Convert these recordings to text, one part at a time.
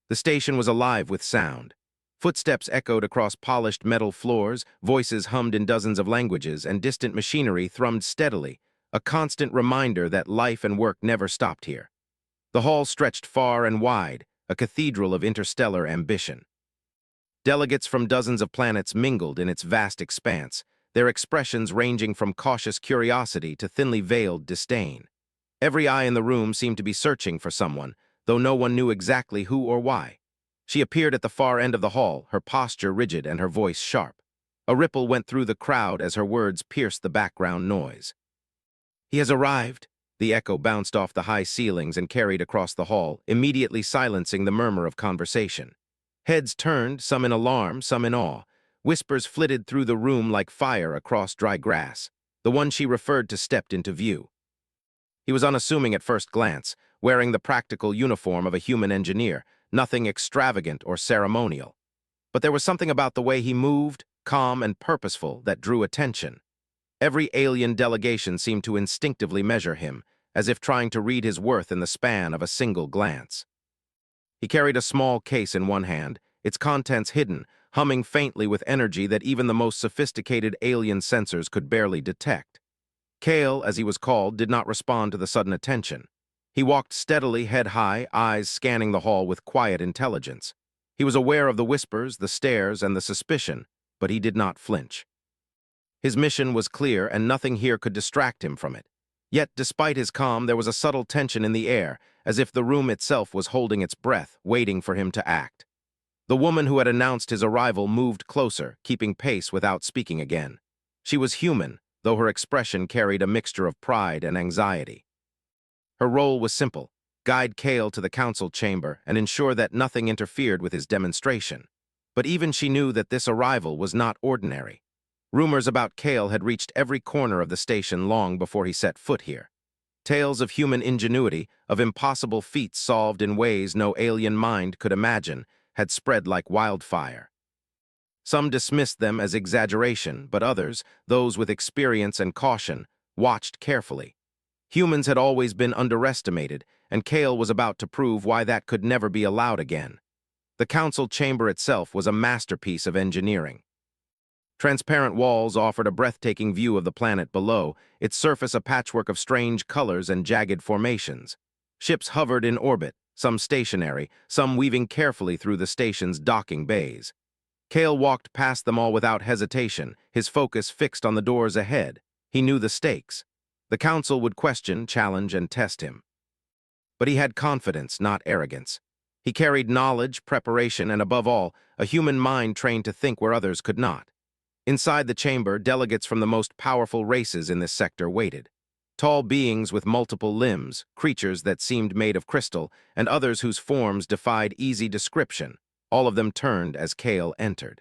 The station was alive with sound. Footsteps echoed across polished metal floors, voices hummed in dozens of languages, and distant machinery thrummed steadily, a constant reminder that life and work never stopped here. The hall stretched far and wide, a cathedral of interstellar ambition. Delegates from dozens of planets mingled in its vast expanse, their expressions ranging from cautious curiosity to thinly veiled disdain. Every eye in the room seemed to be searching for someone, though no one knew exactly who or why. She appeared at the far end of the hall, her posture rigid and her voice sharp. A ripple went through the crowd as her words pierced the background noise. "He has arrived." The echo bounced off the high ceilings and carried across the hall, immediately silencing the murmur of conversation. Heads turned, some in alarm, some in awe. Whispers flitted through the room like fire across dry grass. The one she referred to stepped into view. He was unassuming at first glance, wearing the practical uniform of a human engineer, nothing extravagant or ceremonial. But there was something about the way he moved, calm and purposeful, that drew attention. Every alien delegation seemed to instinctively measure him, as if trying to read his worth in the span of a single glance. He carried a small case in one hand, its contents hidden, humming faintly with energy that even the most sophisticated alien sensors could barely detect. Kale, as he was called, did not respond to the sudden attention. He walked steadily, head high, eyes scanning the hall with quiet intelligence. He was aware of the whispers, the stares, and the suspicion, but he did not flinch. His mission was clear, and nothing here could distract him from it. Yet, despite his calm, there was a subtle tension in the air, as if the room itself was holding its breath, waiting for him to act. The woman who had announced his arrival moved closer, keeping pace without speaking again. She was human, though her expression carried a mixture of pride and anxiety. Her role was simple: guide Kale to the council chamber and ensure that nothing interfered with his demonstration. But even she knew that this arrival was not ordinary. Rumors about Kale had reached every corner of the station long before he set foot here. Tales of human ingenuity, of impossible feats solved in ways no alien mind could imagine, had spread like wildfire. Some dismissed them as exaggeration, but others, those with experience and caution, watched carefully. Humans had always been underestimated, and Kale was about to prove why that could never be allowed again. The council chamber itself was a masterpiece of engineering. Transparent walls offered a breathtaking view of the planet below, its surface a patchwork of strange colors and jagged formations. Ships hovered in orbit, some stationary, some weaving carefully through the station's docking bays. Kale walked past them all without hesitation, his focus fixed on the doors ahead. He knew the stakes. The council would question, challenge, and test him. But he had confidence, not arrogance. He carried knowledge, preparation, and above all, a human mind trained to think where others could not. Inside the chamber, delegates from the most powerful races in this sector waited. Tall beings with multiple limbs, creatures that seemed made of crystal, and others whose forms defied easy description. All of them turned as Kale entered.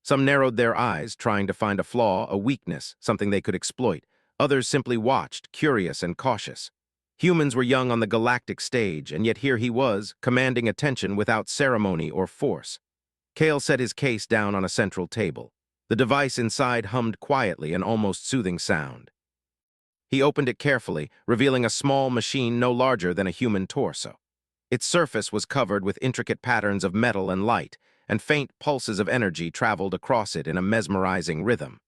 Some narrowed their eyes, trying to find a flaw, a weakness, something they could exploit. Others simply watched, curious and cautious. Humans were young on the galactic stage, and yet here he was, commanding attention without ceremony or force. Kale set his case down on a central table. The device inside hummed quietly, an almost soothing sound. He opened it carefully, revealing a small machine no larger than a human torso. Its surface was covered with intricate patterns of metal and light, and faint pulses of energy traveled across it in a mesmerizing rhythm.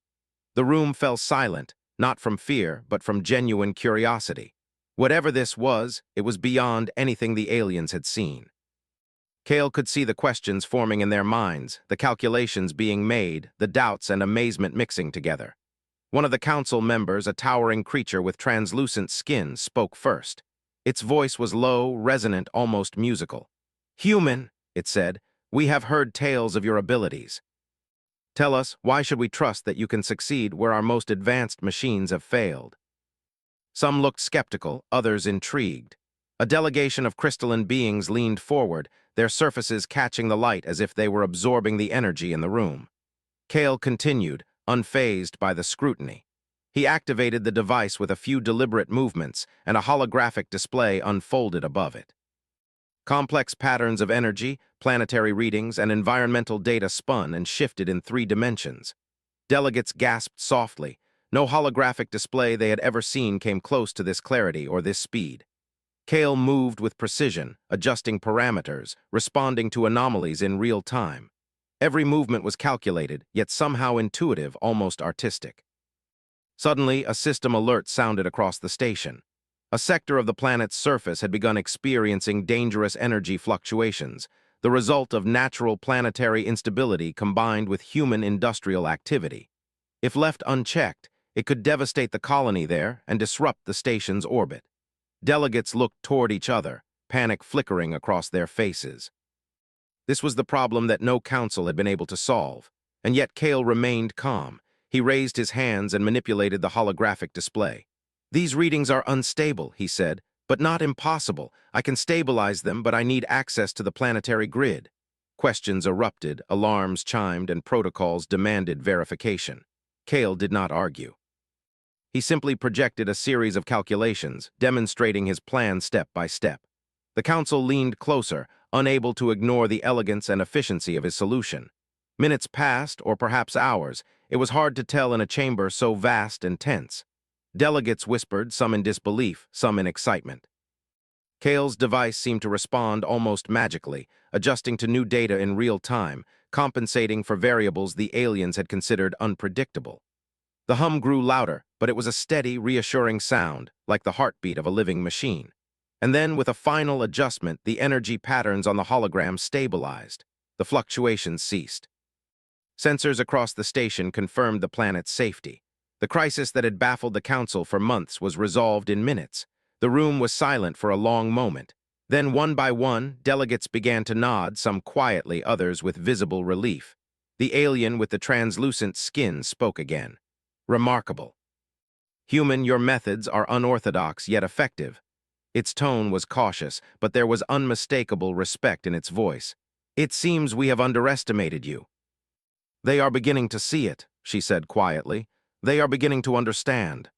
The room fell silent, not from fear, but from genuine curiosity. Whatever this was, it was beyond anything the aliens had seen. Kale could see the questions forming in their minds, the calculations being made, the doubts and amazement mixing together. One of the council members, a towering creature with translucent skin, spoke first. Its voice was low, resonant, almost musical. "Human," it said, "we have heard tales of your abilities. Tell us, why should we trust that you can succeed where our most advanced machines have failed?" Some looked skeptical, others intrigued. A delegation of crystalline beings leaned forward, their surfaces catching the light as if they were absorbing the energy in the room. Kale continued, unfazed by the scrutiny. He activated the device with a few deliberate movements, and a holographic display unfolded above it. Complex patterns of energy, planetary readings, and environmental data spun and shifted in 3 dimensions. Delegates gasped softly. No holographic display they had ever seen came close to this clarity or this speed. Kale moved with precision, adjusting parameters, responding to anomalies in real time. Every movement was calculated, yet somehow intuitive, almost artistic. Suddenly, a system alert sounded across the station. A sector of the planet's surface had begun experiencing dangerous energy fluctuations, the result of natural planetary instability combined with human industrial activity. If left unchecked, it could devastate the colony there and disrupt the station's orbit. Delegates looked toward each other, panic flickering across their faces. This was the problem that no council had been able to solve, and yet Kale remained calm. He raised his hands and manipulated the holographic display. "These readings are unstable," he said, "but not impossible. I can stabilize them, but I need access to the planetary grid." Questions erupted, alarms chimed, and protocols demanded verification. Kale did not argue. He simply projected a series of calculations, demonstrating his plan step by step. The council leaned closer, unable to ignore the elegance and efficiency of his solution. Minutes passed, or perhaps hours. It was hard to tell in a chamber so vast and tense. Delegates whispered, some in disbelief, some in excitement. Kale's device seemed to respond almost magically, adjusting to new data in real time, compensating for variables the aliens had considered unpredictable. The hum grew louder, but it was a steady, reassuring sound, like the heartbeat of a living machine. And then, with a final adjustment, the energy patterns on the hologram stabilized. The fluctuations ceased. Sensors across the station confirmed the planet's safety. The crisis that had baffled the council for months was resolved in minutes. The room was silent for a long moment. Then, one by one, delegates began to nod, some quietly, others with visible relief. The alien with the translucent skin spoke again. "Remarkable. Human, your methods are unorthodox yet effective." Its tone was cautious, but there was unmistakable respect in its voice. "It seems we have underestimated you." "They are beginning to see it," she said quietly. "They are beginning to understand."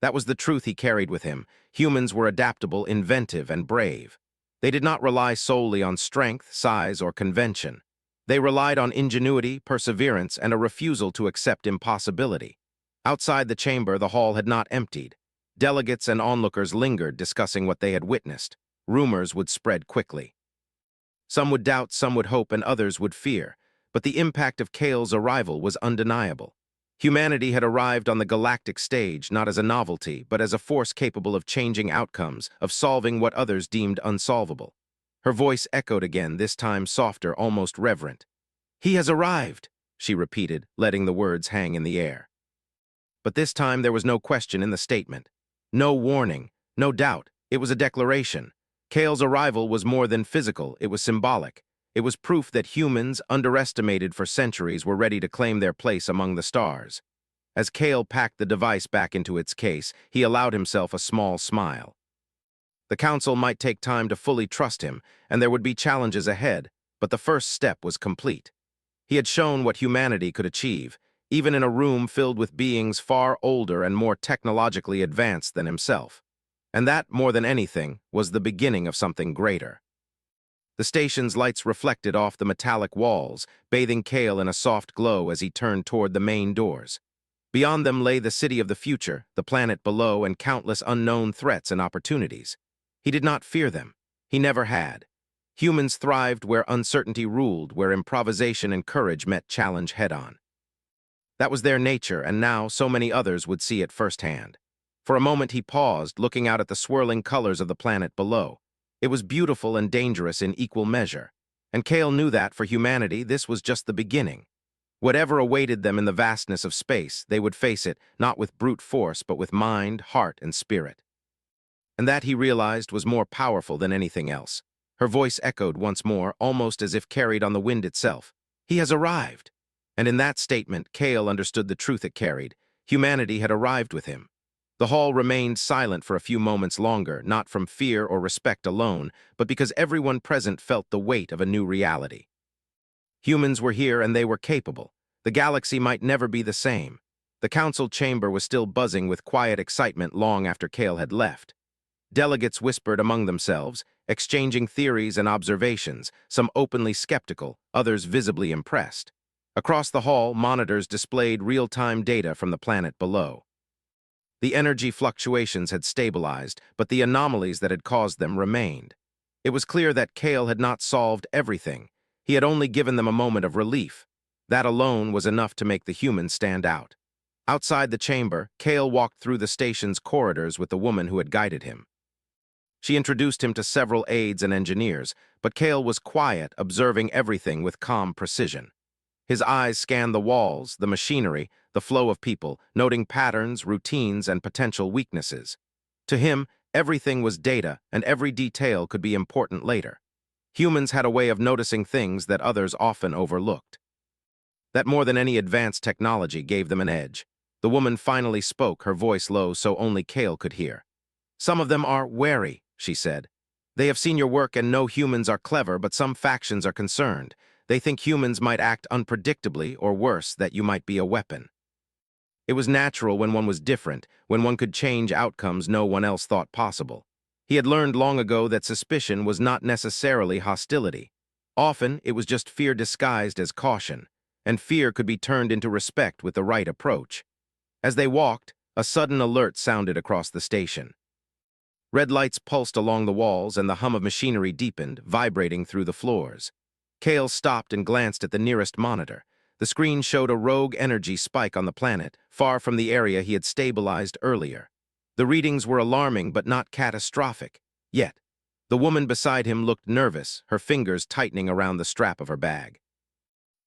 That was the truth he carried with him. Humans were adaptable, inventive, and brave. They did not rely solely on strength, size, or convention. They relied on ingenuity, perseverance, and a refusal to accept impossibility. Outside the chamber, the hall had not emptied. Delegates and onlookers lingered, discussing what they had witnessed. Rumors would spread quickly. Some would doubt, some would hope, and others would fear. But the impact of Kale's arrival was undeniable. Humanity had arrived on the galactic stage not as a novelty, but as a force capable of changing outcomes, of solving what others deemed unsolvable. Her voice echoed again, this time softer, almost reverent. "He has arrived," she repeated, letting the words hang in the air. But this time there was no question in the statement. No warning, no doubt. It was a declaration. Kale's arrival was more than physical, it was symbolic. It was proof that humans, underestimated for centuries, were ready to claim their place among the stars. As Kale packed the device back into its case, he allowed himself a small smile. The council might take time to fully trust him, and there would be challenges ahead, but the first step was complete. He had shown what humanity could achieve, even in a room filled with beings far older and more technologically advanced than himself. And that, more than anything, was the beginning of something greater. The station's lights reflected off the metallic walls, bathing Kale in a soft glow as he turned toward the main doors. Beyond them lay the city of the future, the planet below, and countless unknown threats and opportunities. He did not fear them. He never had. Humans thrived where uncertainty ruled, where improvisation and courage met challenge head-on. That was their nature, and now so many others would see it firsthand. For a moment he paused, looking out at the swirling colors of the planet below. It was beautiful and dangerous in equal measure. And Kale knew that, for humanity, this was just the beginning. Whatever awaited them in the vastness of space, they would face it, not with brute force, but with mind, heart, and spirit. And that, he realized, was more powerful than anything else. Her voice echoed once more, almost as if carried on the wind itself. "He has arrived." And in that statement, Kale understood the truth it carried. Humanity had arrived with him. The hall remained silent for a few moments longer, not from fear or respect alone, but because everyone present felt the weight of a new reality. Humans were here and they were capable. The galaxy might never be the same. The council chamber was still buzzing with quiet excitement long after Kale had left. Delegates whispered among themselves, exchanging theories and observations, some openly skeptical, others visibly impressed. Across the hall, monitors displayed real-time data from the planet below. The energy fluctuations had stabilized, but the anomalies that had caused them remained. It was clear that Kale had not solved everything. He had only given them a moment of relief. That alone was enough to make the humans stand out. Outside the chamber, Kale walked through the station's corridors with the woman who had guided him. She introduced him to several aides and engineers, but Kale was quiet, observing everything with calm precision. His eyes scanned the walls, the machinery, the flow of people, noting patterns, routines, and potential weaknesses. To him, everything was data, and every detail could be important later. Humans had a way of noticing things that others often overlooked. That more than any advanced technology gave them an edge. The woman finally spoke, her voice low so only Kale could hear. "Some of them are wary," she said. "They have seen your work and know humans are clever, but some factions are concerned. They think humans might act unpredictably, or worse, that you might be a weapon." It was natural when one was different, when one could change outcomes no one else thought possible. He had learned long ago that suspicion was not necessarily hostility. Often, it was just fear disguised as caution, and fear could be turned into respect with the right approach. As they walked, a sudden alert sounded across the station. Red lights pulsed along the walls, and the hum of machinery deepened, vibrating through the floors. Kale stopped and glanced at the nearest monitor. The screen showed a rogue energy spike on the planet, far from the area he had stabilized earlier. The readings were alarming but not catastrophic. Yet, the woman beside him looked nervous, her fingers tightening around the strap of her bag.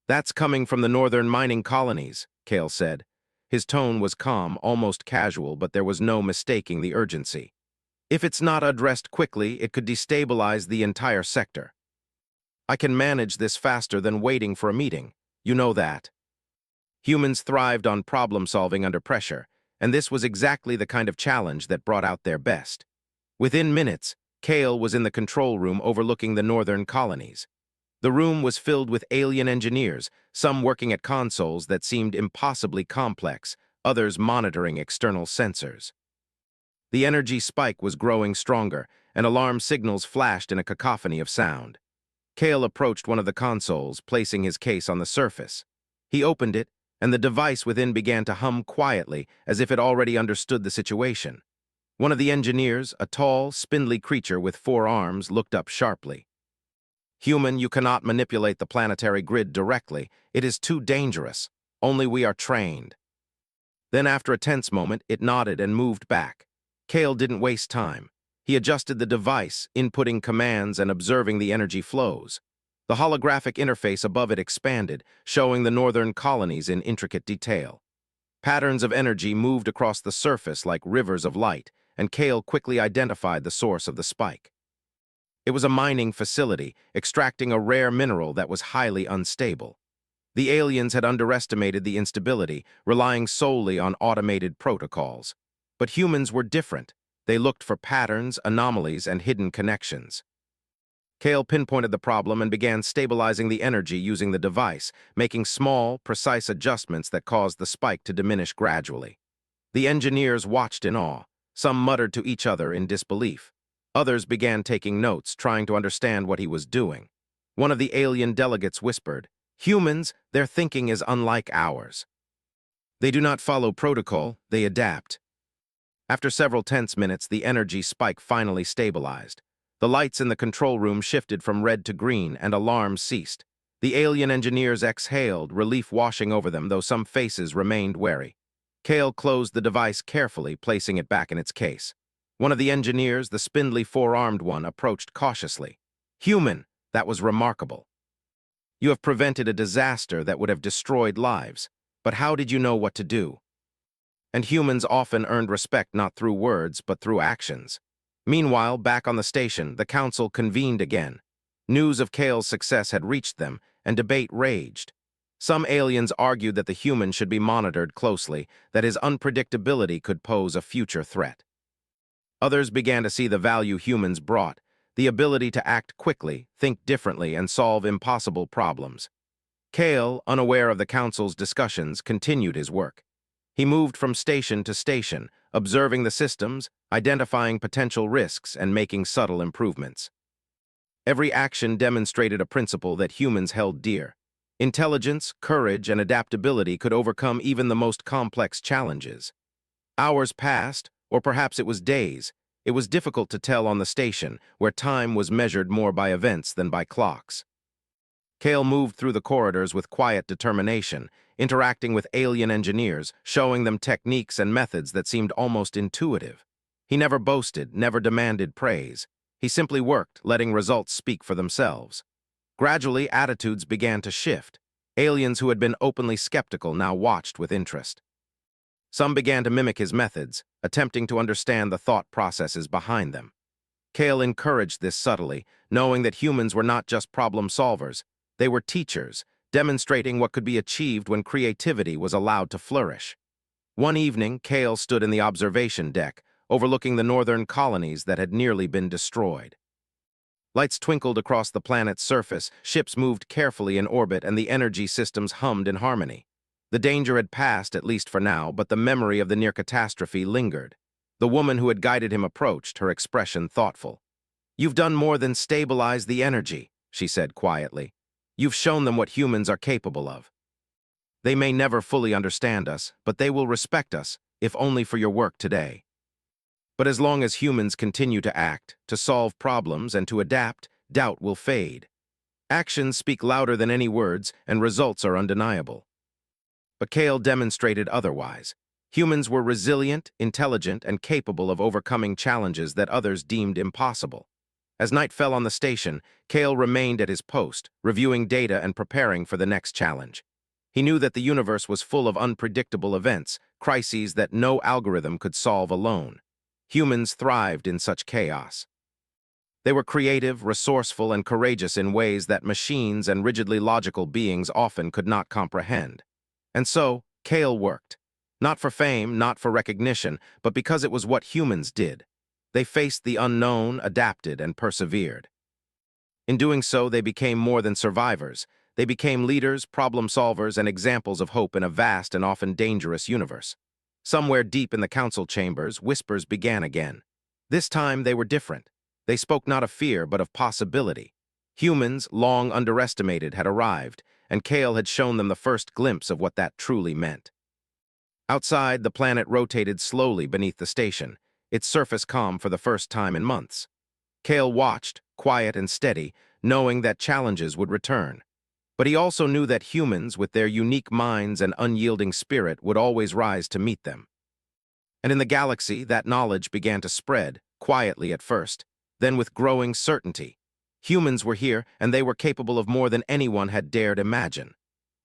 "That's coming from the northern mining colonies," Kale said. His tone was calm, almost casual, but there was no mistaking the urgency. "If it's not addressed quickly, it could destabilize the entire sector. I can manage this faster than waiting for a meeting. You know that." Humans thrived on problem-solving under pressure, and this was exactly the kind of challenge that brought out their best. Within minutes, Kale was in the control room overlooking the northern colonies. The room was filled with alien engineers, some working at consoles that seemed impossibly complex, others monitoring external sensors. The energy spike was growing stronger, and alarm signals flashed in a cacophony of sound. Kale approached one of the consoles, placing his case on the surface. He opened it, and the device within began to hum quietly, as if it already understood the situation. One of the engineers, a tall, spindly creature with 4 arms, looked up sharply. "Human, you cannot manipulate the planetary grid directly. It is too dangerous. Only we are trained." Then, after a tense moment, it nodded and moved back. Kale didn't waste time. He adjusted the device, inputting commands and observing the energy flows. The holographic interface above it expanded, showing the northern colonies in intricate detail. Patterns of energy moved across the surface like rivers of light, and Kale quickly identified the source of the spike. It was a mining facility, extracting a rare mineral that was highly unstable. The aliens had underestimated the instability, relying solely on automated protocols. But humans were different. They looked for patterns, anomalies, and hidden connections. Kale pinpointed the problem and began stabilizing the energy using the device, making small, precise adjustments that caused the spike to diminish gradually. The engineers watched in awe. Some muttered to each other in disbelief. Others began taking notes, trying to understand what he was doing. One of the alien delegates whispered, "Humans, their thinking is unlike ours. They do not follow protocol, they adapt." After several tense minutes, the energy spike finally stabilized. The lights in the control room shifted from red to green, and alarms ceased. The alien engineers exhaled, relief washing over them, though some faces remained wary. Kale closed the device carefully, placing it back in its case. One of the engineers, the spindly 4-armed one, approached cautiously. "Human, that was remarkable. You have prevented a disaster that would have destroyed lives. But how did you know what to do?" And humans often earned respect not through words, but through actions. Meanwhile, back on the station, the council convened again. News of Kale's success had reached them, and debate raged. Some aliens argued that the human should be monitored closely, that his unpredictability could pose a future threat. Others began to see the value humans brought, the ability to act quickly, think differently, and solve impossible problems. Kale, unaware of the council's discussions, continued his work. He moved from station to station, observing the systems, identifying potential risks, and making subtle improvements. Every action demonstrated a principle that humans held dear. Intelligence, courage, and adaptability could overcome even the most complex challenges. Hours passed, or perhaps it was days. It was difficult to tell on the station, where time was measured more by events than by clocks. Kale moved through the corridors with quiet determination, interacting with alien engineers, showing them techniques and methods that seemed almost intuitive. He never boasted, never demanded praise. He simply worked, letting results speak for themselves. Gradually, attitudes began to shift. Aliens who had been openly skeptical now watched with interest. Some began to mimic his methods, attempting to understand the thought processes behind them. Kale encouraged this subtly, knowing that humans were not just problem solvers, they were teachers, demonstrating what could be achieved when creativity was allowed to flourish. One evening, Kale stood in the observation deck, overlooking the northern colonies that had nearly been destroyed. Lights twinkled across the planet's surface, ships moved carefully in orbit, and the energy systems hummed in harmony. The danger had passed, at least for now, but the memory of the near catastrophe lingered. The woman who had guided him approached, her expression thoughtful. "You've done more than stabilize the energy," she said quietly. "You've shown them what humans are capable of. They may never fully understand us, but they will respect us, if only for your work today. But as long as humans continue to act, to solve problems, and to adapt, doubt will fade. Actions speak louder than any words, and results are undeniable." But Kale demonstrated otherwise. Humans were resilient, intelligent, and capable of overcoming challenges that others deemed impossible. As night fell on the station, Kale remained at his post, reviewing data and preparing for the next challenge. He knew that the universe was full of unpredictable events, crises that no algorithm could solve alone. Humans thrived in such chaos. They were creative, resourceful, and courageous in ways that machines and rigidly logical beings often could not comprehend. And so, Kale worked. Not for fame, not for recognition, but because it was what humans did. They faced the unknown, adapted, and persevered. In doing so, they became more than survivors. They became leaders, problem solvers, and examples of hope in a vast and often dangerous universe. Somewhere deep in the council chambers, whispers began again. This time, they were different. They spoke not of fear, but of possibility. Humans, long underestimated, had arrived, and Kale had shown them the first glimpse of what that truly meant. Outside, the planet rotated slowly beneath the station, its surface calm for the first time in months. Kale watched, quiet and steady, knowing that challenges would return. But he also knew that humans, with their unique minds and unyielding spirit, would always rise to meet them. And in the galaxy, that knowledge began to spread, quietly at first, then with growing certainty. Humans were here, and they were capable of more than anyone had dared imagine.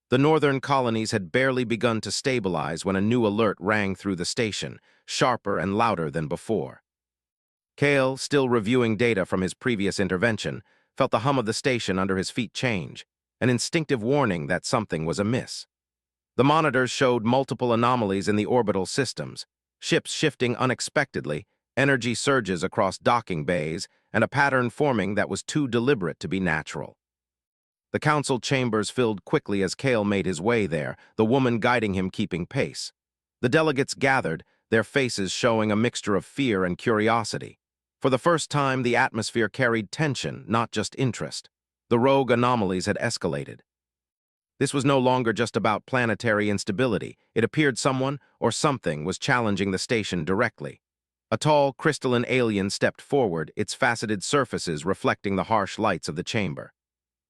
The northern colonies had barely begun to stabilize when a new alert rang through the station, sharper and louder than before. Kale, still reviewing data from his previous intervention, felt the hum of the station under his feet change, an instinctive warning that something was amiss. The monitors showed multiple anomalies in the orbital systems, ships shifting unexpectedly, energy surges across docking bays, and a pattern forming that was too deliberate to be natural. The council chambers filled quickly as Kale made his way there, the woman guiding him keeping pace. The delegates gathered, their faces showing a mixture of fear and curiosity. For the first time, the atmosphere carried tension, not just interest. The rogue anomalies had escalated. This was no longer just about planetary instability. It appeared someone or something was challenging the station directly. A tall, crystalline alien stepped forward, its faceted surfaces reflecting the harsh lights of the chamber.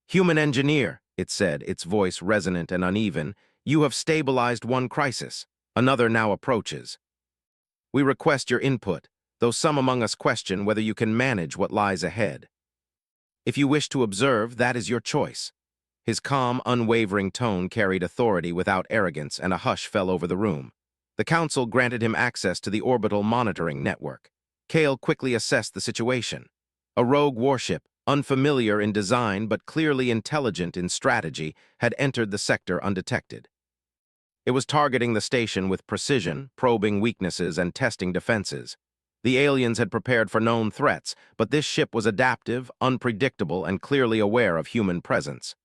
"Human engineer," it said, its voice resonant and uneven, "you have stabilized one crisis. Another now approaches. We request your input, though some among us question whether you can manage what lies ahead. If you wish to observe, that is your choice." His calm, unwavering tone carried authority without arrogance, and a hush fell over the room. The council granted him access to the orbital monitoring network. Kale quickly assessed the situation. A rogue warship, unfamiliar in design but clearly intelligent in strategy, had entered the sector undetected. It was targeting the station with precision, probing weaknesses and testing defenses. The aliens had prepared for known threats, but this ship was adaptive, unpredictable, and clearly aware of human presence.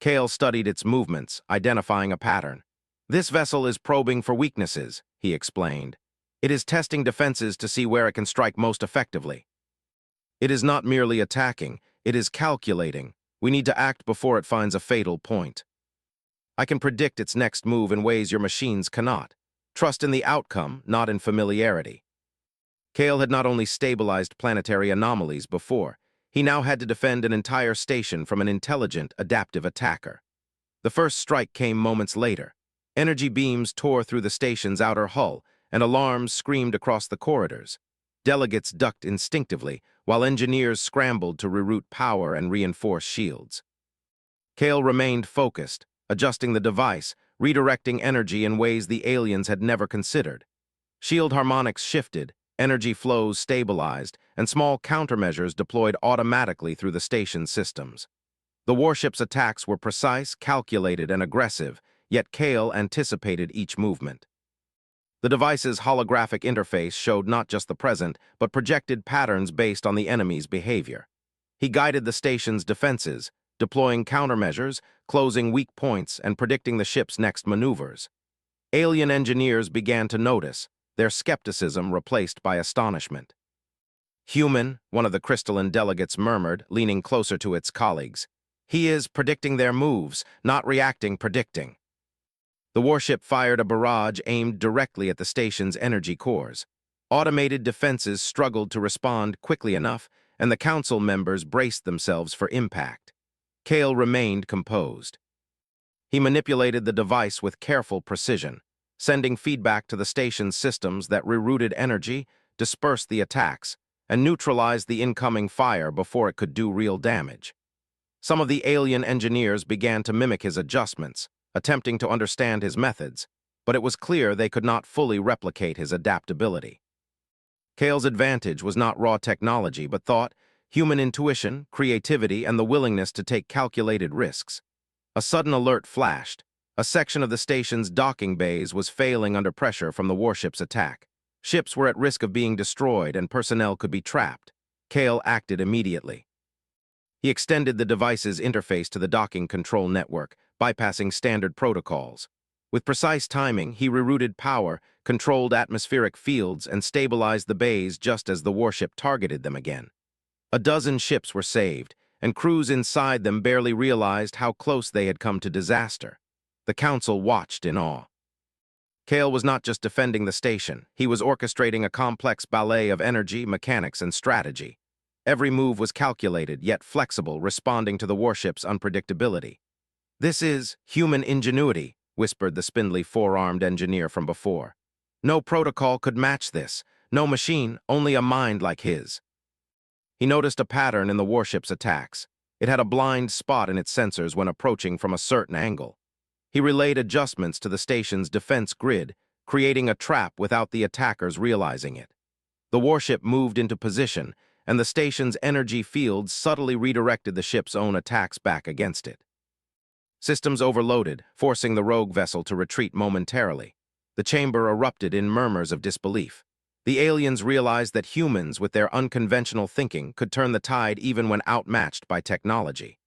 Kale studied its movements, identifying a pattern. "This vessel is probing for weaknesses," he explained. "It is testing defenses to see where it can strike most effectively. It is not merely attacking, it is calculating. We need to act before it finds a fatal point. I can predict its next move in ways your machines cannot. trust in the outcome, not in familiarity. Kale had not only stabilized planetary anomalies before, he now had to defend an entire station from an intelligent, adaptive attacker. The first strike came moments later. Energy beams tore through the station's outer hull, and alarms screamed across the corridors. Delegates ducked instinctively, while engineers scrambled to reroute power and reinforce shields. Kale remained focused, adjusting the device, redirecting energy in ways the aliens had never considered. Shield harmonics shifted, energy flows stabilized, and small countermeasures deployed automatically through the station's systems. The warship's attacks were precise, calculated, and aggressive, yet Kale anticipated each movement. The device's holographic interface showed not just the present, but projected patterns based on the enemy's behavior. He guided the station's defenses, deploying countermeasures, closing weak points, and predicting the ship's next maneuvers. Alien engineers began to notice, their skepticism replaced by astonishment. "Human," one of the crystalline delegates murmured, leaning closer to its colleagues. "He is predicting their moves, not reacting, predicting." The warship fired a barrage aimed directly at the station's energy cores. Automated defenses struggled to respond quickly enough, and the council members braced themselves for impact. Kale remained composed. He manipulated the device with careful precision, sending feedback to the station's systems that rerouted energy, dispersed the attacks, and neutralized the incoming fire before it could do real damage. Some of the alien engineers began to mimic his adjustments, attempting to understand his methods, but it was clear they could not fully replicate his adaptability. Kale's advantage was not raw technology, but thought, human intuition, creativity, and the willingness to take calculated risks. A sudden alert flashed. A section of the station's docking bays was failing under pressure from the warship's attack. Ships were at risk of being destroyed and personnel could be trapped. Kale acted immediately. He extended the device's interface to the docking control network, bypassing standard protocols. With precise timing, he rerouted power, controlled atmospheric fields, and stabilized the bays just as the warship targeted them again. A dozen ships were saved, and crews inside them barely realized how close they had come to disaster. The council watched in awe. Kale was not just defending the station, he was orchestrating a complex ballet of energy, mechanics, and strategy. Every move was calculated, yet flexible, responding to the warship's unpredictability. "This is human ingenuity," whispered the spindly four-armed engineer from before. "No protocol could match this. No machine, only a mind like his." He noticed a pattern in the warship's attacks. It had a blind spot in its sensors when approaching from a certain angle. He relayed adjustments to the station's defense grid, creating a trap without the attackers realizing it. The warship moved into position, and the station's energy fields subtly redirected the ship's own attacks back against it. Systems overloaded, forcing the rogue vessel to retreat momentarily. The chamber erupted in murmurs of disbelief. The aliens realized that humans, with their unconventional thinking, could turn the tide even when outmatched by technology.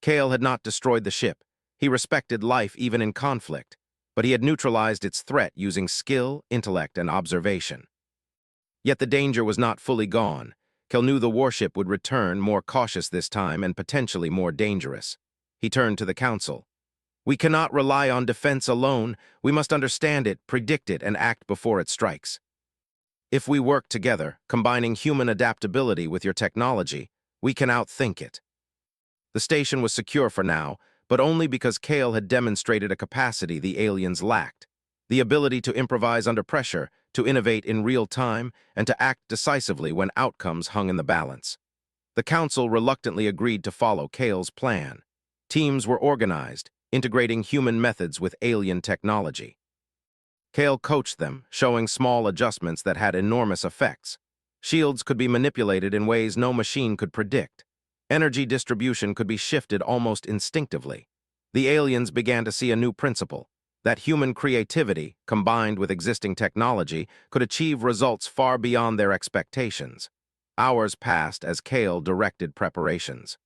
Kale had not destroyed the ship. He respected life even in conflict, but he had neutralized its threat using skill, intellect, and observation. Yet the danger was not fully gone. Kale knew the warship would return, more cautious this time and potentially more dangerous. He turned to the council. "We cannot rely on defense alone. We must understand it, predict it, and act before it strikes. If we work together, combining human adaptability with your technology, we can outthink it." The station was secure for now, but only because Kale had demonstrated a capacity the aliens lacked: the ability to improvise under pressure, to innovate in real time, and to act decisively when outcomes hung in the balance. The council reluctantly agreed to follow Kale's plan. Teams were organized, integrating human methods with alien technology. Kale coached them, showing small adjustments that had enormous effects. Shields could be manipulated in ways no machine could predict. Energy distribution could be shifted almost instinctively. The aliens began to see a new principle: that human creativity, combined with existing technology, could achieve results far beyond their expectations. Hours passed as Kale directed preparations.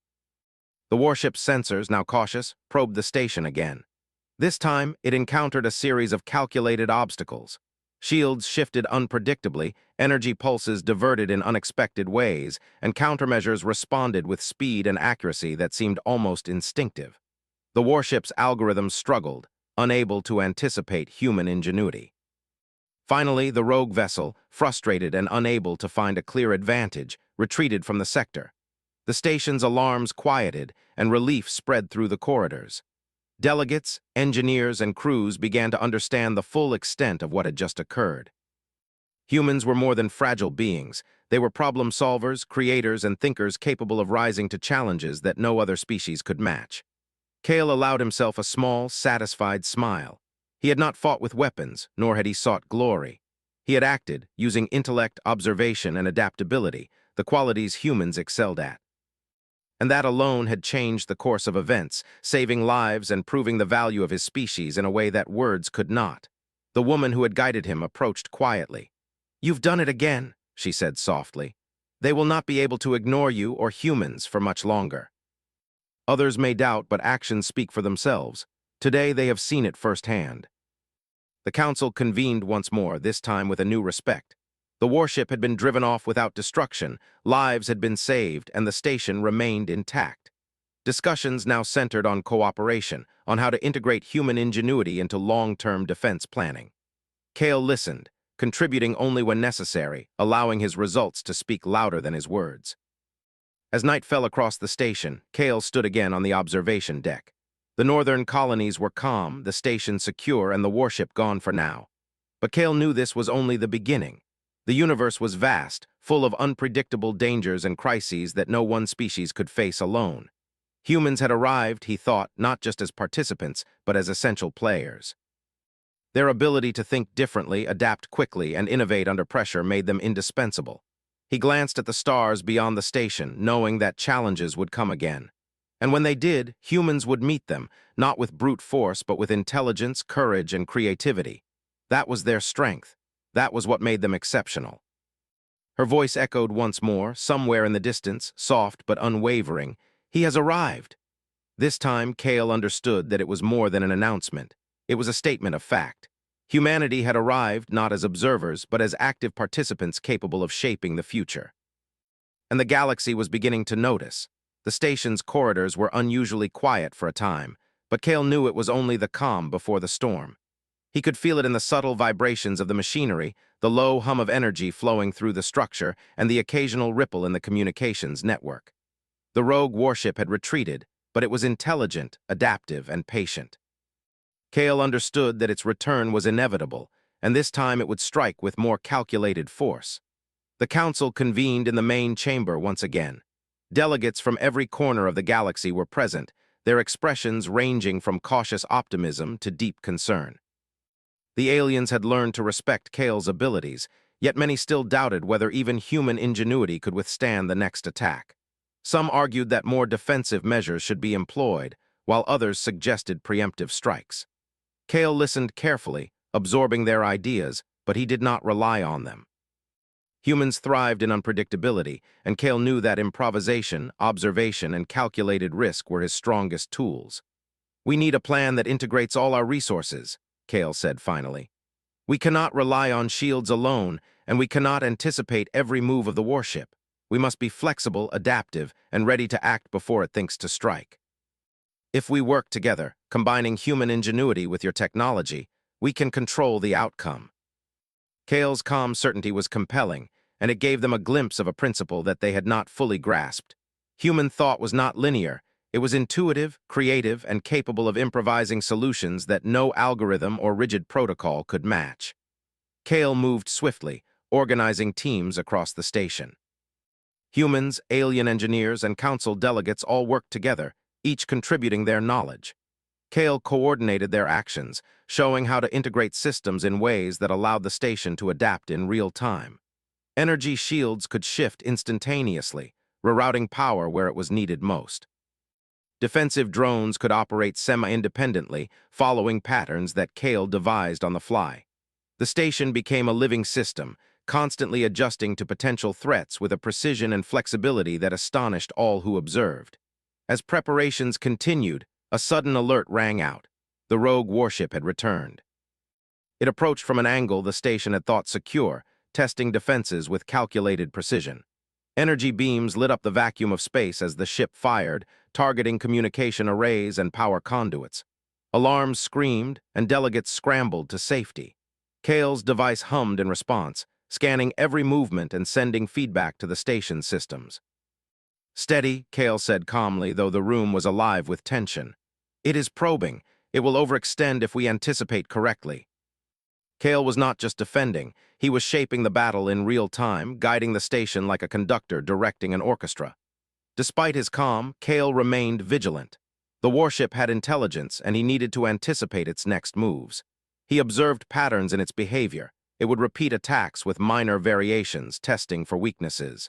The warship's sensors, now cautious, probed the station again. This time, it encountered a series of calculated obstacles. Shields shifted unpredictably, energy pulses diverted in unexpected ways, and countermeasures responded with speed and accuracy that seemed almost instinctive. The warship's algorithms struggled, unable to anticipate human ingenuity. Finally, the rogue vessel, frustrated and unable to find a clear advantage, retreated from the sector. The station's alarms quieted, and relief spread through the corridors. Delegates, engineers, and crews began to understand the full extent of what had just occurred. Humans were more than fragile beings. They were problem solvers, creators, and thinkers capable of rising to challenges that no other species could match. Kale allowed himself a small, satisfied smile. He had not fought with weapons, nor had he sought glory. He had acted, using intellect, observation, and adaptability, the qualities humans excelled at. And that alone had changed the course of events, saving lives and proving the value of his species in a way that words could not. The woman who had guided him approached quietly. "You've done it again," she said softly. "They will not be able to ignore you or humans for much longer." Others may doubt, but actions speak for themselves. Today they have seen it firsthand. The council convened once more, this time with a new respect. The warship had been driven off without destruction, lives had been saved, and the station remained intact. Discussions now centered on cooperation, on how to integrate human ingenuity into long-term defense planning. Kale listened, contributing only when necessary, allowing his results to speak louder than his words. As night fell across the station, Kale stood again on the observation deck. The northern colonies were calm, the station secure, and the warship gone for now. But Kale knew this was only the beginning. The universe was vast, full of unpredictable dangers and crises that no one species could face alone. Humans had arrived, he thought, not just as participants, but as essential players. Their ability to think differently, adapt quickly, and innovate under pressure made them indispensable. He glanced at the stars beyond the station, knowing that challenges would come again. And when they did, humans would meet them, not with brute force, but with intelligence, courage, and creativity. That was their strength. That was what made them exceptional. Her voice echoed once more, somewhere in the distance, soft but unwavering. "He has arrived." This time, Kale understood that it was more than an announcement. It was a statement of fact. Humanity had arrived not as observers, but as active participants capable of shaping the future. And the galaxy was beginning to notice. The station's corridors were unusually quiet for a time, but Kale knew it was only the calm before the storm. He could feel it in the subtle vibrations of the machinery, the low hum of energy flowing through the structure, and the occasional ripple in the communications network. The rogue warship had retreated, but it was intelligent, adaptive, and patient. Kale understood that its return was inevitable, and this time it would strike with more calculated force. The council convened in the main chamber once again. Delegates from every corner of the galaxy were present, their expressions ranging from cautious optimism to deep concern. The aliens had learned to respect Kale's abilities, yet many still doubted whether even human ingenuity could withstand the next attack. Some argued that more defensive measures should be employed, while others suggested preemptive strikes. Kale listened carefully, absorbing their ideas, but he did not rely on them. Humans thrived in unpredictability, and Kale knew that improvisation, observation, and calculated risk were his strongest tools. "We need a plan that integrates all our resources," Kale said finally. "We cannot rely on shields alone, and we cannot anticipate every move of the warship. We must be flexible, adaptive, and ready to act before it thinks to strike. If we work together, combining human ingenuity with your technology, we can control the outcome." Kale's calm certainty was compelling, and it gave them a glimpse of a principle that they had not fully grasped. Human thought was not linear. It was intuitive, creative, and capable of improvising solutions that no algorithm or rigid protocol could match. Kale moved swiftly, organizing teams across the station. Humans, alien engineers, and council delegates all worked together, each contributing their knowledge. Kale coordinated their actions, showing how to integrate systems in ways that allowed the station to adapt in real time. Energy shields could shift instantaneously, rerouting power where it was needed most. Defensive drones could operate semi-independently, following patterns that Kale devised on the fly. The station became a living system, constantly adjusting to potential threats with a precision and flexibility that astonished all who observed. As preparations continued, a sudden alert rang out. The rogue warship had returned. It approached from an angle the station had thought secure, testing defenses with calculated precision. Energy beams lit up the vacuum of space as the ship fired, targeting communication arrays and power conduits. Alarms screamed, and delegates scrambled to safety. Kale's device hummed in response, scanning every movement and sending feedback to the station's systems. "Steady," Kale said calmly, though the room was alive with tension. "It is probing. It will overextend if we anticipate correctly." Kale was not just defending, he was shaping the battle in real time, guiding the station like a conductor directing an orchestra. Despite his calm, Kale remained vigilant. The warship had intelligence, and he needed to anticipate its next moves. He observed patterns in its behavior. It would repeat attacks with minor variations, testing for weaknesses.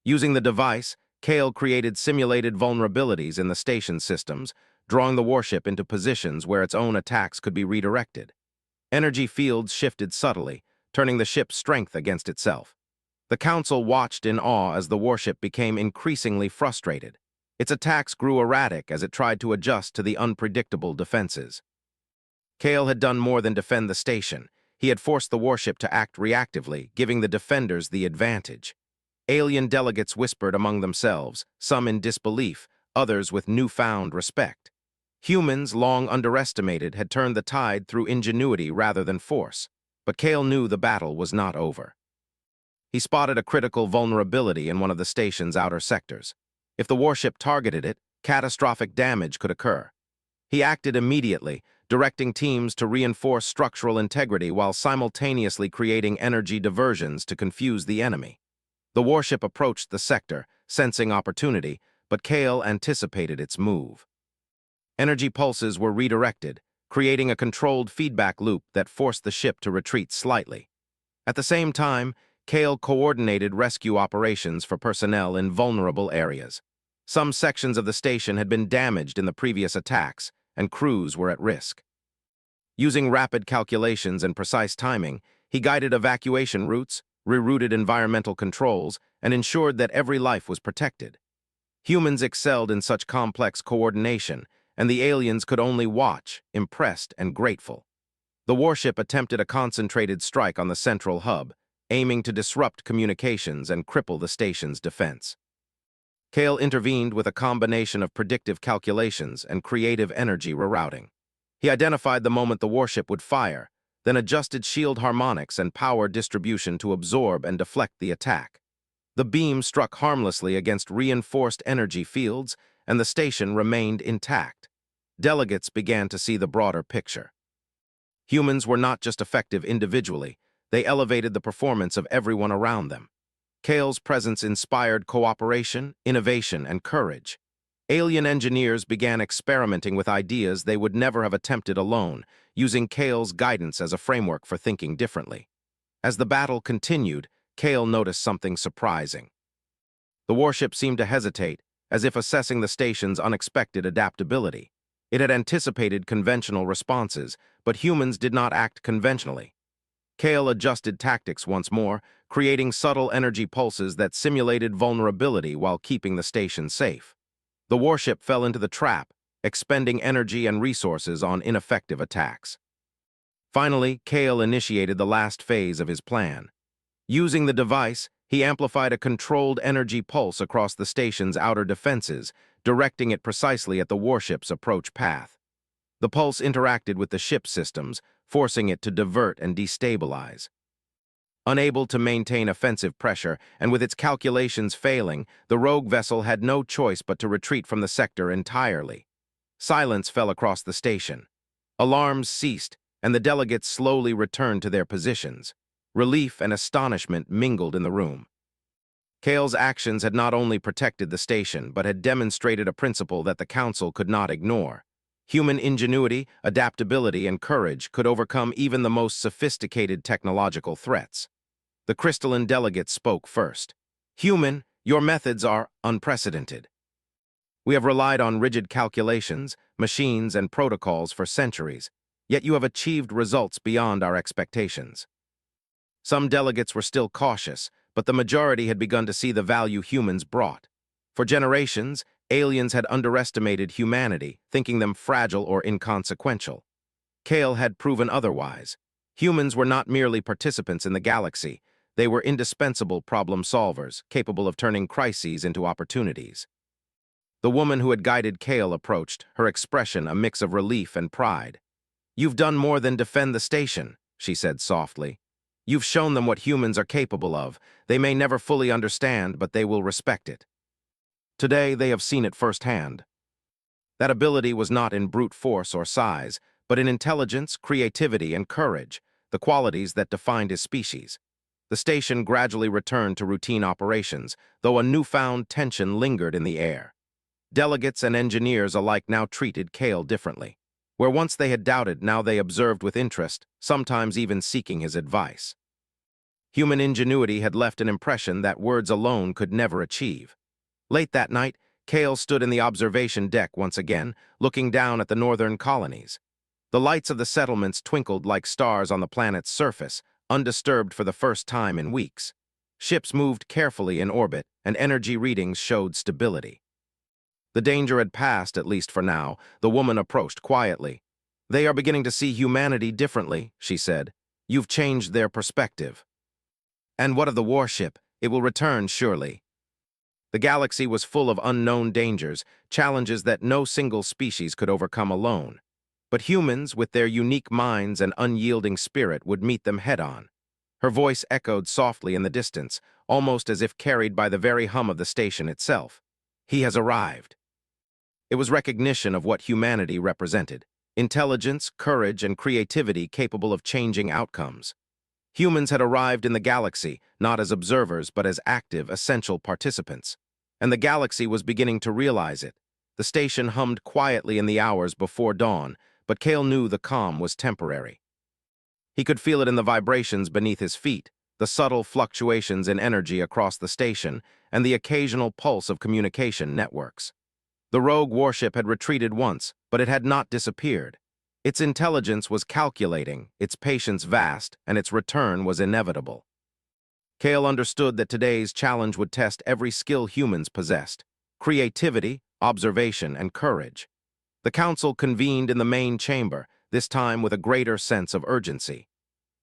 Using the device, Kale created simulated vulnerabilities in the station systems, drawing the warship into positions where its own attacks could be redirected. Energy fields shifted subtly, turning the ship's strength against itself. The Council watched in awe as the warship became increasingly frustrated. Its attacks grew erratic as it tried to adjust to the unpredictable defenses. Kale had done more than defend the station. He had forced the warship to act reactively, giving the defenders the advantage. Alien delegates whispered among themselves, some in disbelief, others with newfound respect. Humans, long underestimated, had turned the tide through ingenuity rather than force. But Kale knew the battle was not over. He spotted a critical vulnerability in one of the station's outer sectors. If the warship targeted it, catastrophic damage could occur. He acted immediately, directing teams to reinforce structural integrity while simultaneously creating energy diversions to confuse the enemy. The warship approached the sector, sensing opportunity, but Kale anticipated its move. Energy pulses were redirected, creating a controlled feedback loop that forced the ship to retreat slightly. At the same time, Kale coordinated rescue operations for personnel in vulnerable areas. Some sections of the station had been damaged in the previous attacks, and crews were at risk. Using rapid calculations and precise timing, he guided evacuation routes, rerouted environmental controls, and ensured that every life was protected. Humans excelled in such complex coordination, and the aliens could only watch, impressed and grateful. The warship attempted a concentrated strike on the central hub, aiming to disrupt communications and cripple the station's defense. Kale intervened with a combination of predictive calculations and creative energy rerouting. He identified the moment the warship would fire, then adjusted shield harmonics and power distribution to absorb and deflect the attack. The beam struck harmlessly against reinforced energy fields, and the station remained intact. Delegates began to see the broader picture. Humans were not just effective individually, they elevated the performance of everyone around them. Kale's presence inspired cooperation, innovation, and courage. Alien engineers began experimenting with ideas they would never have attempted alone, using Kale's guidance as a framework for thinking differently. As the battle continued, Kale noticed something surprising. The warship seemed to hesitate, as if assessing the station's unexpected adaptability. It had anticipated conventional responses, but humans did not act conventionally. Kale adjusted tactics once more, creating subtle energy pulses that simulated vulnerability while keeping the station safe. The warship fell into the trap, expending energy and resources on ineffective attacks. Finally, Kale initiated the last phase of his plan. Using the device, he amplified a controlled energy pulse across the station's outer defenses, directing it precisely at the warship's approach path. The pulse interacted with the ship's systems, forcing it to divert and destabilize. Unable to maintain offensive pressure, and with its calculations failing, the rogue vessel had no choice but to retreat from the sector entirely. Silence fell across the station. Alarms ceased, and the delegates slowly returned to their positions. Relief and astonishment mingled in the room. Kale's actions had not only protected the station, but had demonstrated a principle that the Council could not ignore. Human ingenuity, adaptability, and courage could overcome even the most sophisticated technological threats. The crystalline delegate spoke first. "Human, your methods are unprecedented. We have relied on rigid calculations, machines, and protocols for centuries, yet you have achieved results beyond our expectations." Some delegates were still cautious, but the majority had begun to see the value humans brought. For generations, aliens had underestimated humanity, thinking them fragile or inconsequential. Kale had proven otherwise. Humans were not merely participants in the galaxy, they were indispensable problem solvers, capable of turning crises into opportunities. The woman who had guided Kale approached, her expression a mix of relief and pride. "You've done more than defend the station. she said softly. You've shown them what humans are capable of. They may never fully understand, but they will respect it. Today, they have seen it firsthand. That ability was not in brute force or size, but in intelligence, creativity, and courage, the qualities that defined his species. The station gradually returned to routine operations, though a newfound tension lingered in the air. Delegates and engineers alike now treated Kale differently. Where once they had doubted, now they observed with interest, sometimes even seeking his advice. Human ingenuity had left an impression that words alone could never achieve. Late that night, Kale stood in the observation deck once again, looking down at the northern colonies. The lights of the settlements twinkled like stars on the planet's surface, undisturbed for the first time in weeks. Ships moved carefully in orbit, and energy readings showed stability. The danger had passed, at least for now. The woman approached quietly. They are beginning to see humanity differently, she said. You've changed their perspective. And what of the warship? It will return, surely. The galaxy was full of unknown dangers, challenges that no single species could overcome alone. But humans, with their unique minds and unyielding spirit, would meet them head-on. Her voice echoed softly in the distance, almost as if carried by the very hum of the station itself. He has arrived. It was recognition of what humanity represented: intelligence, courage, and creativity capable of changing outcomes. Humans had arrived in the galaxy, not as observers, but as active, essential participants. And the galaxy was beginning to realize it. The station hummed quietly in the hours before dawn, but Kale knew the calm was temporary. He could feel it in the vibrations beneath his feet, the subtle fluctuations in energy across the station, and the occasional pulse of communication networks. The rogue warship had retreated once, but it had not disappeared. Its intelligence was calculating, its patience vast, and its return was inevitable. Kale understood that today's challenge would test every skill humans possessed: creativity, observation, and courage. The council convened in the main chamber, this time with a greater sense of urgency.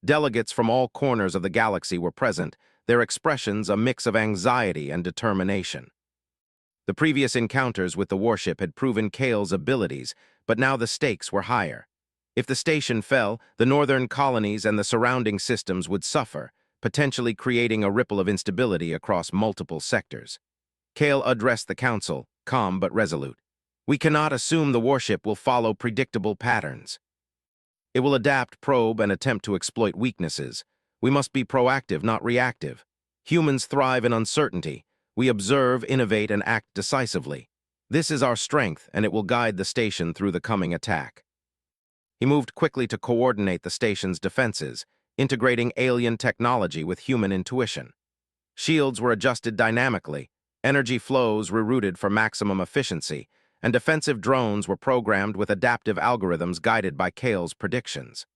Delegates from all corners of the galaxy were present, their expressions a mix of anxiety and determination. The previous encounters with the warship had proven Kale's abilities, but now the stakes were higher. If the station fell, the northern colonies and the surrounding systems would suffer, potentially creating a ripple of instability across multiple sectors. Kale addressed the council, calm but resolute. We cannot assume the warship will follow predictable patterns. It will adapt, probe, and attempt to exploit weaknesses. We must be proactive, not reactive. Humans thrive in uncertainty. We observe, innovate, and act decisively. This is our strength, and it will guide the station through the coming attack. He moved quickly to coordinate the station's defenses, integrating alien technology with human intuition. Shields were adjusted dynamically, energy flows rerouted for maximum efficiency, and defensive drones were programmed with adaptive algorithms guided by Kale's predictions.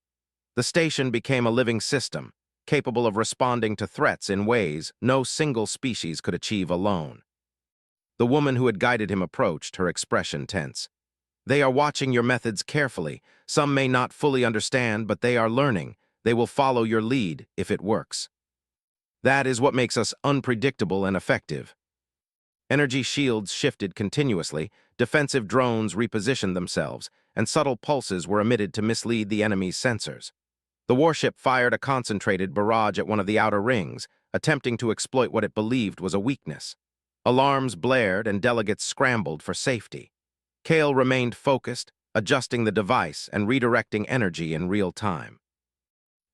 The station became a living system, capable of responding to threats in ways no single species could achieve alone. The woman who had guided him approached, her expression tense. They are watching your methods carefully. Some may not fully understand, but they are learning. They will follow your lead if it works. That is what makes us unpredictable and effective. Energy shields shifted continuously, defensive drones repositioned themselves, and subtle pulses were emitted to mislead the enemy's sensors. The warship fired a concentrated barrage at one of the outer rings, attempting to exploit what it believed was a weakness. Alarms blared and delegates scrambled for safety. Kale remained focused, adjusting the device and redirecting energy in real time.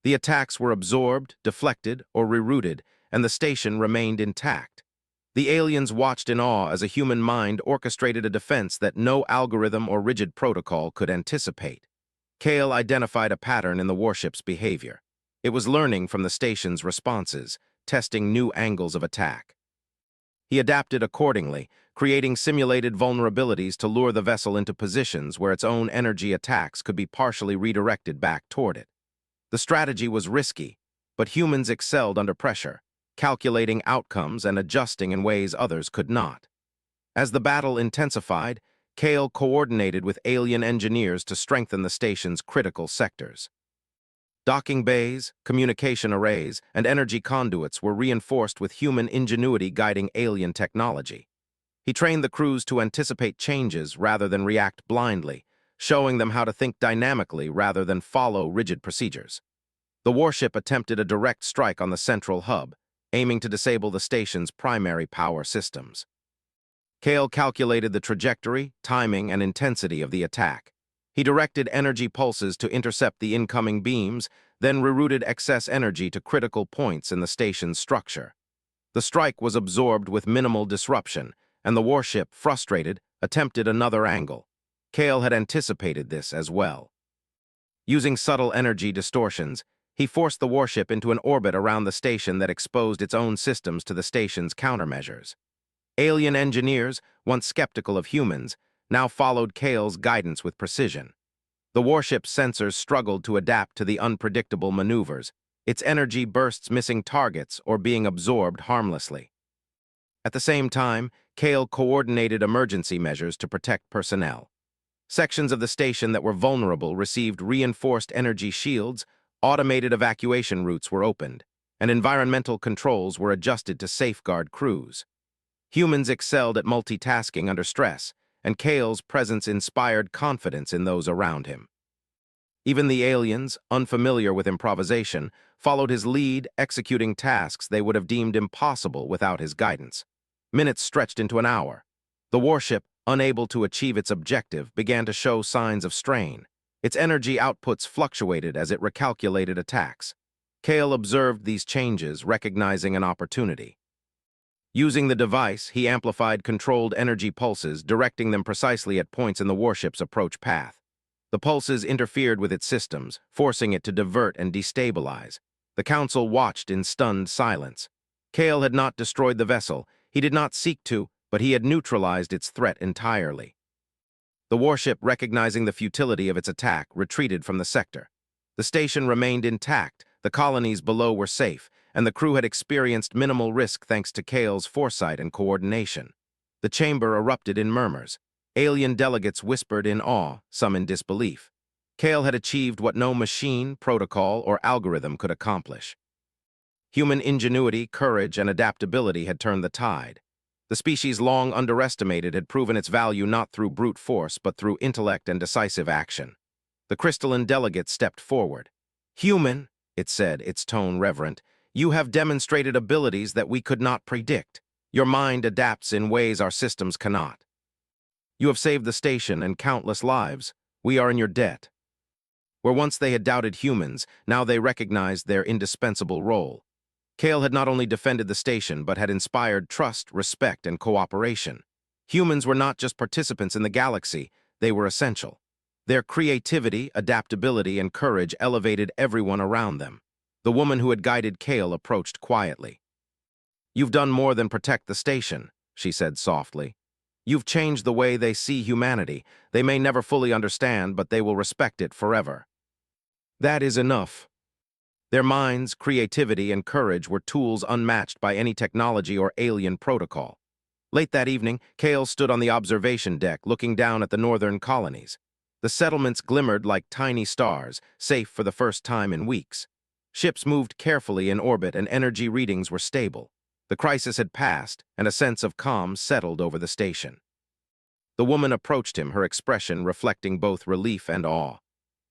The attacks were absorbed, deflected, or rerouted, and the station remained intact. The aliens watched in awe as a human mind orchestrated a defense that no algorithm or rigid protocol could anticipate. Kale identified a pattern in the warship's behavior. It was learning from the station's responses, testing new angles of attack. He adapted accordingly, creating simulated vulnerabilities to lure the vessel into positions where its own energy attacks could be partially redirected back toward it. The strategy was risky, but humans excelled under pressure, calculating outcomes and adjusting in ways others could not. As the battle intensified, Kale coordinated with alien engineers to strengthen the station's critical sectors. Docking bays, communication arrays, and energy conduits were reinforced with human ingenuity guiding alien technology. He trained the crews to anticipate changes rather than react blindly, showing them how to think dynamically rather than follow rigid procedures. The warship attempted a direct strike on the central hub, aiming to disable the station's primary power systems. Kale calculated the trajectory, timing, and intensity of the attack. He directed energy pulses to intercept the incoming beams, then rerouted excess energy to critical points in the station's structure. The strike was absorbed with minimal disruption, and the warship, frustrated, attempted another angle. Kale had anticipated this as well. Using subtle energy distortions, he forced the warship into an orbit around the station that exposed its own systems to the station's countermeasures. Alien engineers, once skeptical of humans, now followed Kale's guidance with precision. The warship's sensors struggled to adapt to the unpredictable maneuvers, its energy bursts missing targets or being absorbed harmlessly. At the same time, Kale coordinated emergency measures to protect personnel. Sections of the station that were vulnerable received reinforced energy shields, automated evacuation routes were opened, and environmental controls were adjusted to safeguard crews. Humans excelled at multitasking under stress, and Kale's presence inspired confidence in those around him. Even the aliens, unfamiliar with improvisation, followed his lead, executing tasks they would have deemed impossible without his guidance. Minutes stretched into an hour. The warship, unable to achieve its objective, began to show signs of strain. Its energy outputs fluctuated as it recalculated attacks. Kale observed these changes, recognizing an opportunity. Using the device, he amplified controlled energy pulses, directing them precisely at points in the warship's approach path. The pulses interfered with its systems, forcing it to divert and destabilize. The council watched in stunned silence. Kale had not destroyed the vessel. He did not seek to, but he had neutralized its threat entirely. The warship, recognizing the futility of its attack, retreated from the sector. The station remained intact, the colonies below were safe, and the crew had experienced minimal risk thanks to Kale's foresight and coordination. The chamber erupted in murmurs. Alien delegates whispered in awe, some in disbelief. Kale had achieved what no machine, protocol, or algorithm could accomplish. Human ingenuity, courage, and adaptability had turned the tide. The species long underestimated had proven its value not through brute force but through intellect and decisive action. The crystalline delegate stepped forward. "Human," it said, its tone reverent, "you have demonstrated abilities that we could not predict. Your mind adapts in ways our systems cannot. You have saved the station and countless lives. We are in your debt." Where once they had doubted humans, now they recognized their indispensable role. Kale had not only defended the station, but had inspired trust, respect, and cooperation. Humans were not just participants in the galaxy, they were essential. Their creativity, adaptability, and courage elevated everyone around them. The woman who had guided Kale approached quietly. "You've done more than protect the station," she said softly. "You've changed the way they see humanity. They may never fully understand, but they will respect it forever." That is enough. Their minds, creativity, and courage were tools unmatched by any technology or alien protocol. Late that evening, Kale stood on the observation deck, looking down at the northern colonies. The settlements glimmered like tiny stars, safe for the first time in weeks. Ships moved carefully in orbit and energy readings were stable. The crisis had passed, and a sense of calm settled over the station. The woman approached him, her expression reflecting both relief and awe.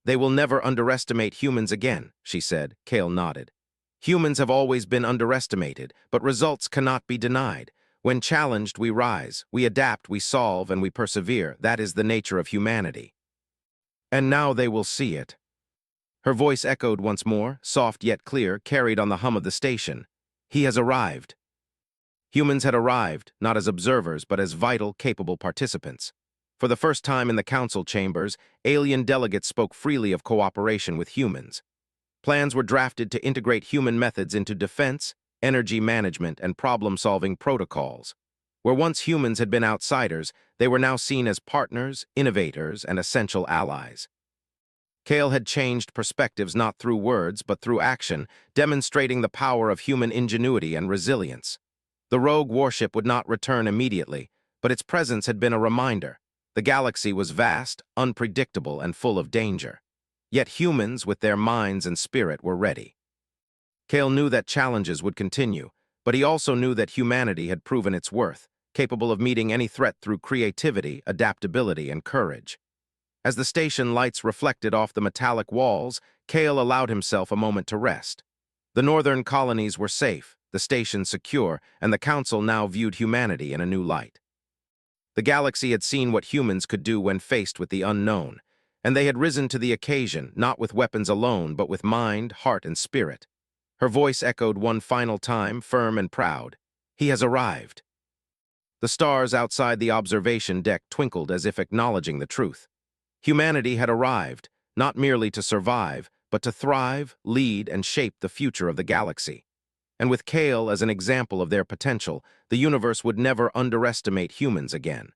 "They will never underestimate humans again," she said. Kale nodded. "Humans have always been underestimated, but results cannot be denied. When challenged, we rise, we adapt, we solve, and we persevere. That is the nature of humanity. And now they will see it." Her voice echoed once more, soft yet clear, carried on the hum of the station. "He has arrived." Humans had arrived, not as observers, but as vital, capable participants. For the first time in the council chambers, alien delegates spoke freely of cooperation with humans. Plans were drafted to integrate human methods into defense, energy management, and problem-solving protocols. Where once humans had been outsiders, they were now seen as partners, innovators, and essential allies. Kale had changed perspectives not through words, but through action, demonstrating the power of human ingenuity and resilience. The rogue warship would not return immediately, but its presence had been a reminder. The galaxy was vast, unpredictable, and full of danger. Yet humans, with their minds and spirit, were ready. Kale knew that challenges would continue, but he also knew that humanity had proven its worth, capable of meeting any threat through creativity, adaptability, and courage. As the station lights reflected off the metallic walls, Kale allowed himself a moment to rest. The northern colonies were safe, the station secure, and the council now viewed humanity in a new light. The galaxy had seen what humans could do when faced with the unknown, and they had risen to the occasion, not with weapons alone, but with mind, heart, and spirit. Her voice echoed one final time, firm and proud. He has arrived. The stars outside the observation deck twinkled as if acknowledging the truth. Humanity had arrived, not merely to survive, but to thrive, lead, and shape the future of the galaxy. And with Kale as an example of their potential, the universe would never underestimate humans again.